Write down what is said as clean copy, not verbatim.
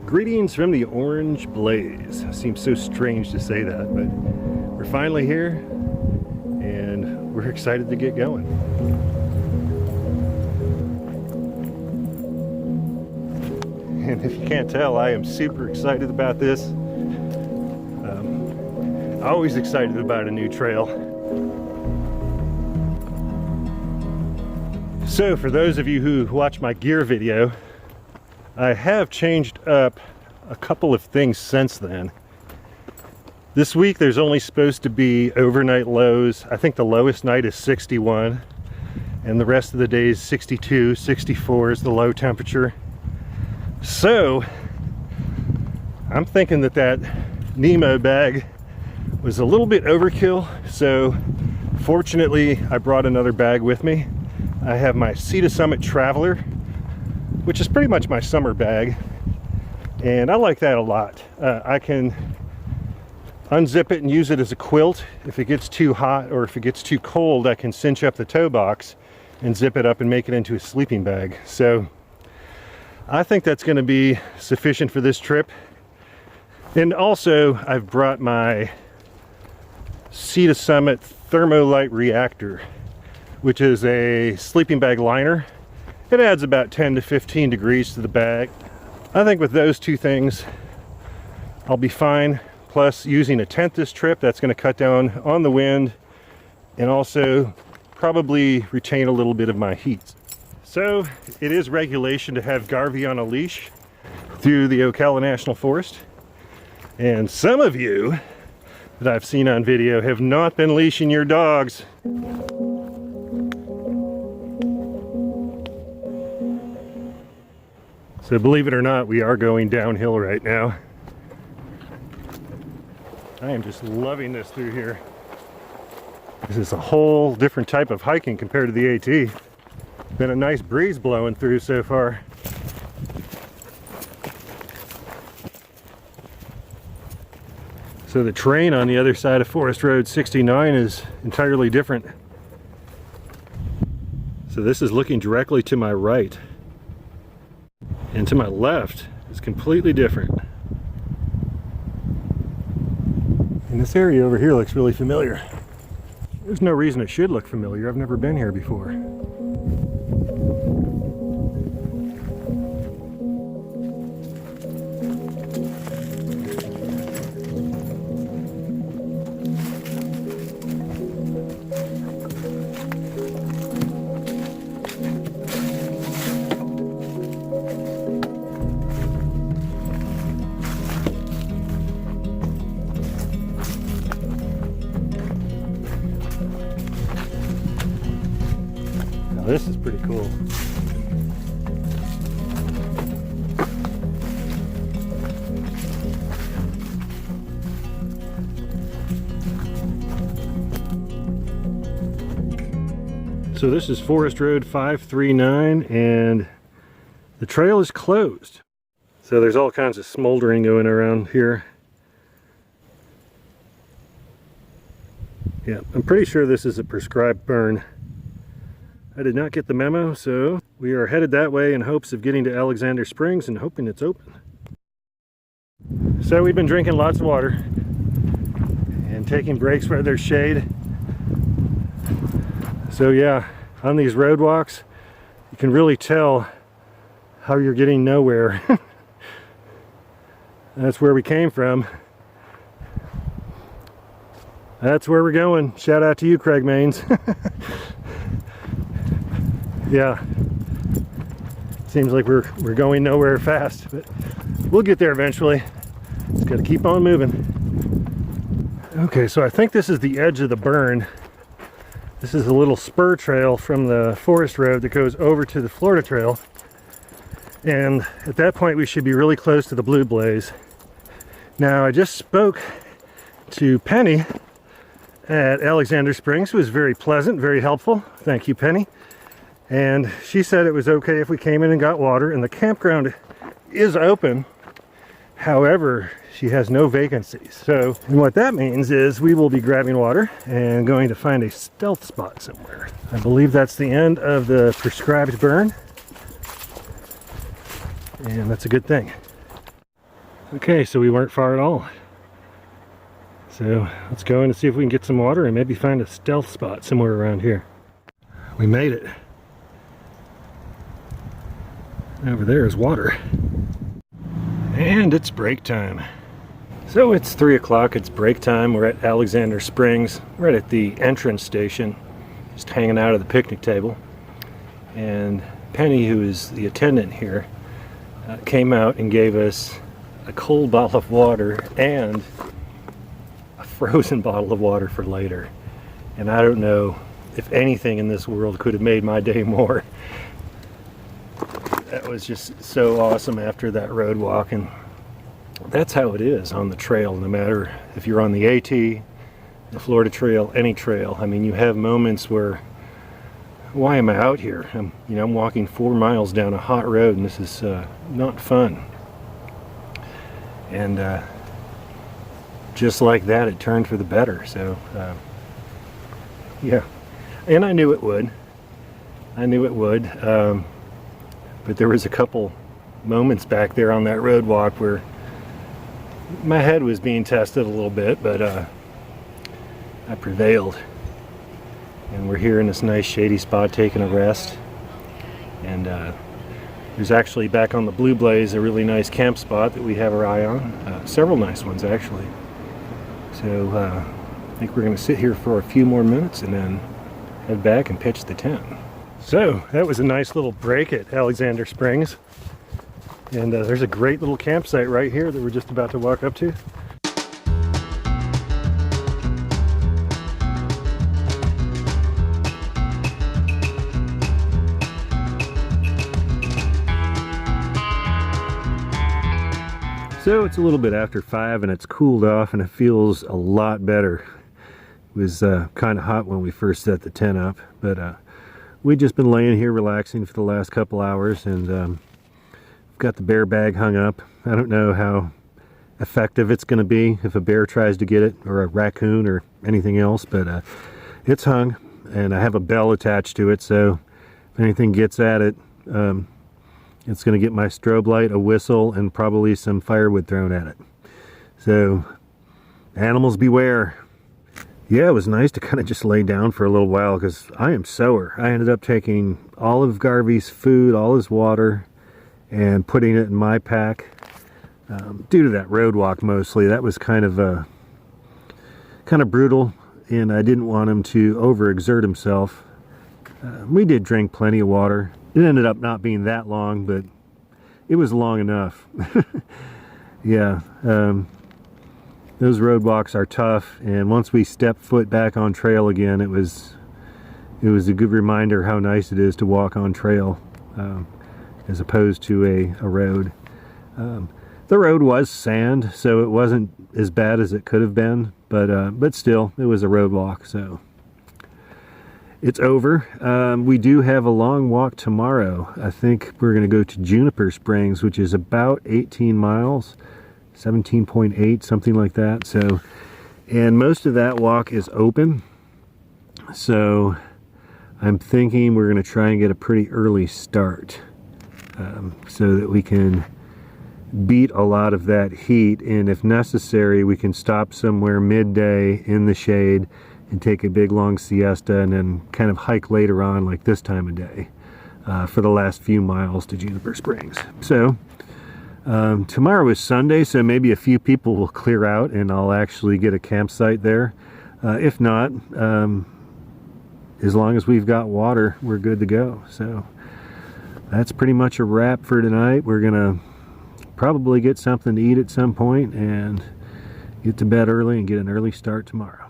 Greetings from the Orange Blaze. Seems so strange to say that, but we're finally here and we're excited to get going. And if you can't tell, I am super excited about this. Always excited about a new trail. So for those of you who watch my gear video, I have changed up a couple of things since then. This week there's only supposed to be overnight lows. I think the lowest night is 61 and the rest of the day is 62, 64 is the low temperature. So I'm thinking that that Nemo bag was a little bit overkill. So fortunately I brought another bag with me. I have my Sea to Summit Traveler, which is pretty much my summer bag, and I like that a lot. I can unzip it and use it as a quilt. If it gets too hot or if it gets too cold, I can cinch up the toe box and zip it up and make it into a sleeping bag. So I think that's going to be sufficient for this trip. And also I've brought my Sea to Summit Thermolite Reactor, which is a sleeping bag liner. It adds about 10 to 15 degrees to the bag. I think with those two things, I'll be fine. Plus using a tent this trip, that's going to cut down on the wind and also probably retain a little bit of my heat. So it is regulation to have Garvey on a leash through the Ocala National Forest. And some of you that I've seen on video have not been leashing your dogs. So believe it or not, we are going downhill right now. I am just loving this through here. This is a whole different type of hiking compared to the AT. Been a nice breeze blowing through so far. So the terrain on the other side of Forest Road 69 is entirely different. So this is looking directly to my right. And to my left is completely different. And this area over here looks really familiar. There's no reason it should look familiar. I've never been here before. This is pretty cool. So this is Forest Road 539 and the trail is closed. So there's all kinds of smoldering going around here. Yeah, I'm pretty sure this is a prescribed burn. I did not get the memo, so we are headed that way in hopes of getting to Alexander Springs and hoping it's open. So we've been drinking lots of water and taking breaks where there's shade. So yeah, on these road walks, you can really tell how you're getting nowhere. That's where we came from. That's where we're going. Shout out to you, Craig Maines. Yeah, seems like we're going nowhere fast, but we'll get there eventually. Just gotta keep on moving. Okay, so I think this is the edge of the burn. This is a little spur trail from the forest road that goes over to the Florida Trail. And at that point we should be really close to the Blue Blaze. Now I just spoke to Penny at Alexander Springs, who was very pleasant, very helpful. Thank you, Penny. And she said it was okay if we came in and got water, and the campground is open. However, she has no vacancies. So, and what that means is we will be grabbing water and going to find a stealth spot somewhere. I believe that's the end of the prescribed burn. And that's a good thing. Okay, so we weren't far at all. So let's go in and see if we can get some water and maybe find a stealth spot somewhere around here. We made it. Over there is water. And it's break time. So it's 3 o'clock, it's break time. We're at Alexander Springs, right at the entrance station, just hanging out at the picnic table. And Penny, who is the attendant here, came out and gave us a cold bottle of water and a frozen bottle of water for later. And I don't know if anything in this world could have made my day more. That was just so awesome after that road walk, and that's how it is on the trail, no matter if you're on the AT, the Florida Trail, any trail. I mean, you have moments where, why am I out here? I'm walking 4 miles down a hot road, and this is not fun. And just like that, it turned for the better. So yeah, and I knew it would. But there was a couple moments back there on that road walk where my head was being tested a little bit, but I prevailed. And we're here in this nice shady spot taking a rest. And there's actually, back on the Blue Blaze, a really nice camp spot that we have our eye on. Several nice ones, actually. So I think we're going to sit here for a few more minutes and then head back and pitch the tent. So that was a nice little break at Alexander Springs. And there's a great little campsite right here that we're just about to walk up to. So it's a little bit after 5 and it's cooled off and it feels a lot better. It was kind of hot when we first set the tent up, but we've just been laying here relaxing for the last couple hours, and we've got the bear bag hung up. I don't know how effective it's going to be if a bear tries to get it, or a raccoon or anything else, but it's hung, and I have a bell attached to it, so if anything gets at it, it's going to get my strobe light, a whistle, and probably some firewood thrown at it. So, animals beware. Yeah, it was nice to kind of just lay down for a little while because I am sore. I ended up taking all of Garvey's food, all his water, and putting it in my pack. Due to that road walk mostly, that was kind of brutal, and I didn't want him to overexert himself. We did drink plenty of water. It ended up not being that long, but it was long enough. Yeah, those road walks are tough, and once we stepped foot back on trail again, it was a good reminder how nice it is to walk on trail as opposed to a road. The road was sand, so it wasn't as bad as it could have been, but still, it was a road walk, so it's over. We do have a long walk tomorrow. I think we're going to go to Juniper Springs, which is about 18 miles, 17.8, something like that. So, and most of that walk is open. So I'm thinking we're going to try and get a pretty early start so that we can beat a lot of that heat. And if necessary, we can stop somewhere midday in the shade and take a big long siesta and then kind of hike later on, like this time of day, for the last few miles to Juniper Springs. So tomorrow is Sunday, so maybe a few people will clear out and I'll actually get a campsite there. If not, as long as we've got water, we're good to go. So that's pretty much a wrap for tonight. We're gonna probably get something to eat at some point and get to bed early and get an early start tomorrow.